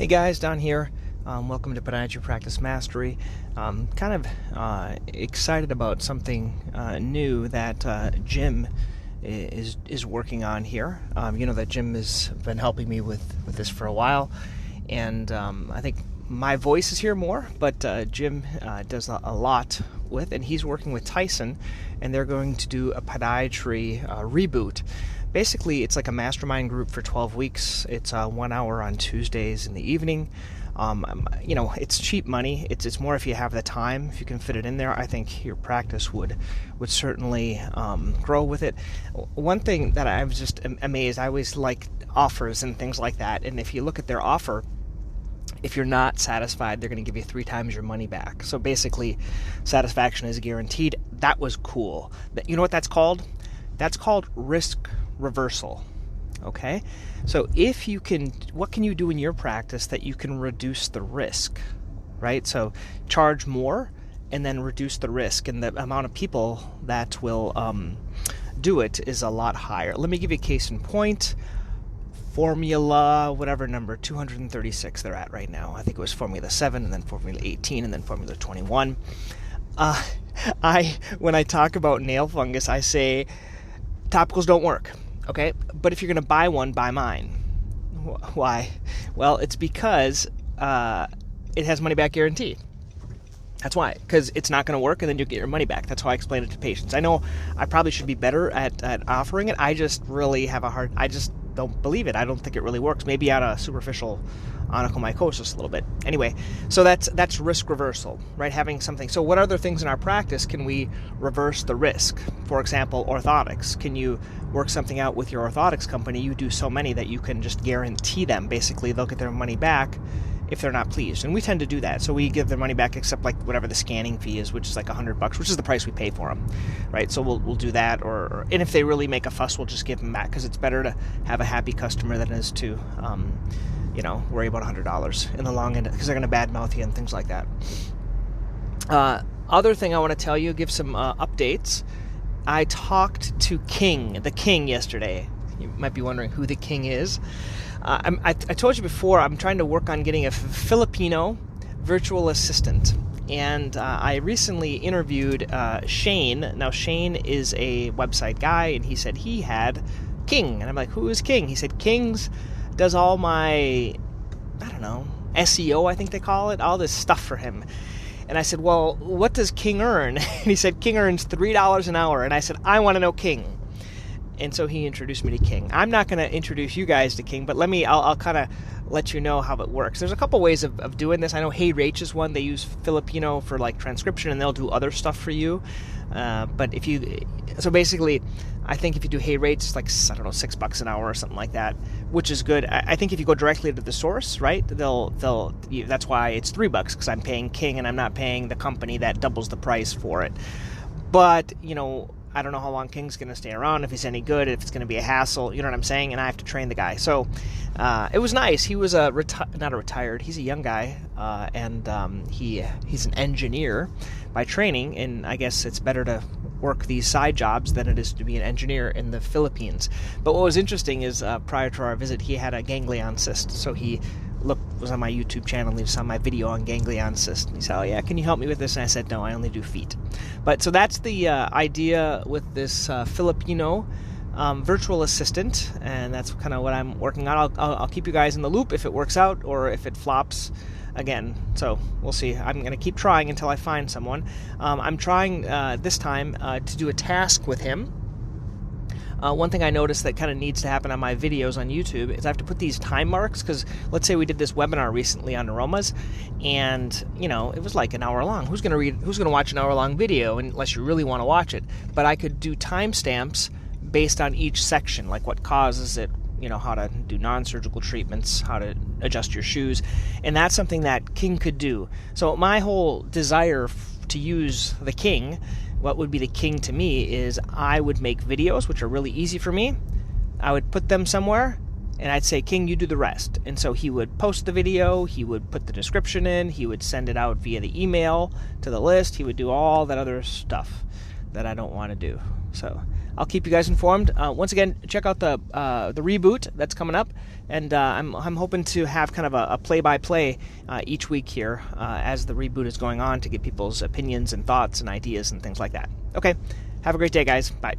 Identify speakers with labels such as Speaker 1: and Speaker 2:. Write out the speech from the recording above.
Speaker 1: Hey guys, Don here. Welcome to Podiatry Practice Mastery. Excited about something new that Jim is working on here. That Jim has been helping me with this for a while, and I think my voice is here more, but Jim does a lot with, and he's working with Tyson, and they're going to do a podiatry reboot. Basically, it's like a mastermind group for 12 weeks. It's 1 hour on Tuesdays in the evening. It's cheap money. It's more if you have the time, if you can fit it in there. I think your practice would certainly grow with it. One thing that I was just amazed, I always like offers and things like that. And if you look at their offer, if you're not satisfied, they're going to give you 3 times your money back. So basically, satisfaction is guaranteed. That was cool. You know what that's called? That's called risk reversal. Okay? So what can you do in your practice that you can reduce the risk, right? So charge more and then reduce the risk, and the amount of people that will do it is a lot higher. Let me give you a case in point. Formula, whatever number, 236 they're at right now. I think it was Formula 7 and then Formula 18 and then Formula 21. When I talk about nail fungus, I say topicals don't work. Okay, but if you're going to buy one, buy mine. Why? Well, it's because it has money back guarantee. That's why, because it's not going to work and then you get your money back. That's how I explain it to patients. I know I probably should be better at offering it. I just really have I just don't believe it. I don't think it really works. Maybe out of superficial onychomycosis a little bit. Anyway, so that's risk reversal, right? Having something. So what other things in our practice can we reverse the risk? For example, orthotics. Can you work something out with your orthotics company? You do so many that you can just guarantee them. Basically, they'll get their money back if they're not pleased. And we tend to do that. So we give their money back except like whatever the scanning fee is, which is like $100, which is the price we pay for them, right? So we'll do that. And if they really make a fuss, we'll just give them back, because it's better to have a happy customer than it is to, worry about $100 in the long end, because they're going to badmouth you and things like that. Other thing I want to tell you, give some updates. I talked to the King yesterday. You might be wondering who the King is. I told you before, I'm trying to work on getting a Filipino virtual assistant. And I recently interviewed Shane. Now, Shane is a website guy, and he said he had King. And I'm like, who is King? He said, King's does all my, SEO, I think they call it, all this stuff for him. And I said, well, what does King earn? And he said, King earns $3 an hour. And I said, I want to know King. And so he introduced me to King. I'm not going to introduce you guys to King, but I'll kind of let you know how it works. There's a couple ways of doing this. I know Hey Rach is one. They use Filipino for like transcription, and they'll do other stuff for you. But basically, I think if you do Hey Rach, it's like, $6 an hour or something like that, which is good. I think if you go directly to the source, right, that's why it's $3, because I'm paying King and I'm not paying the company that doubles the price for it. But, I don't know how long King's going to stay around, if he's any good, if it's going to be a hassle, you know what I'm saying? And I have to train the guy. So it was nice. He was not a retired, he's a young guy, and he's an engineer by training, and I guess it's better to work these side jobs than it is to be an engineer in the Philippines. But what was interesting is prior to our visit, he had a ganglion cyst. So he was on my YouTube channel, he saw my video on ganglion cyst. And he said, oh yeah, can you help me with this? And I said, no, I only do feet. But so that's the idea with this Filipino virtual assistant, and that's kind of what I'm working on. I'll keep you guys in the loop if it works out or if it flops again. So we'll see. I'm going to keep trying until I find someone. I'm trying this time to do a task with him. One thing I noticed that kind of needs to happen on my videos on YouTube is I have to put these time marks, because let's say we did this webinar recently on aromas, and it was like an hour long. Who's going to watch an hour long video unless you really want to watch it? But I could do timestamps based on each section, like what causes it, how to do non-surgical treatments, how to adjust your shoes, and that's something that King could do. So my whole desire to use the King, what would be the King to me, is I would make videos, which are really easy for me. I would put them somewhere, and I'd say, King, you do the rest. And so he would post the video, he would put the description in, he would send it out via the email to the list, he would do all that other stuff that I don't want to do. So I'll keep you guys informed. Once again, check out the reboot that's coming up, and I'm hoping to have kind of a play-by-play each week here as the reboot is going on to get people's opinions and thoughts and ideas and things like that. Okay, have a great day, guys. Bye.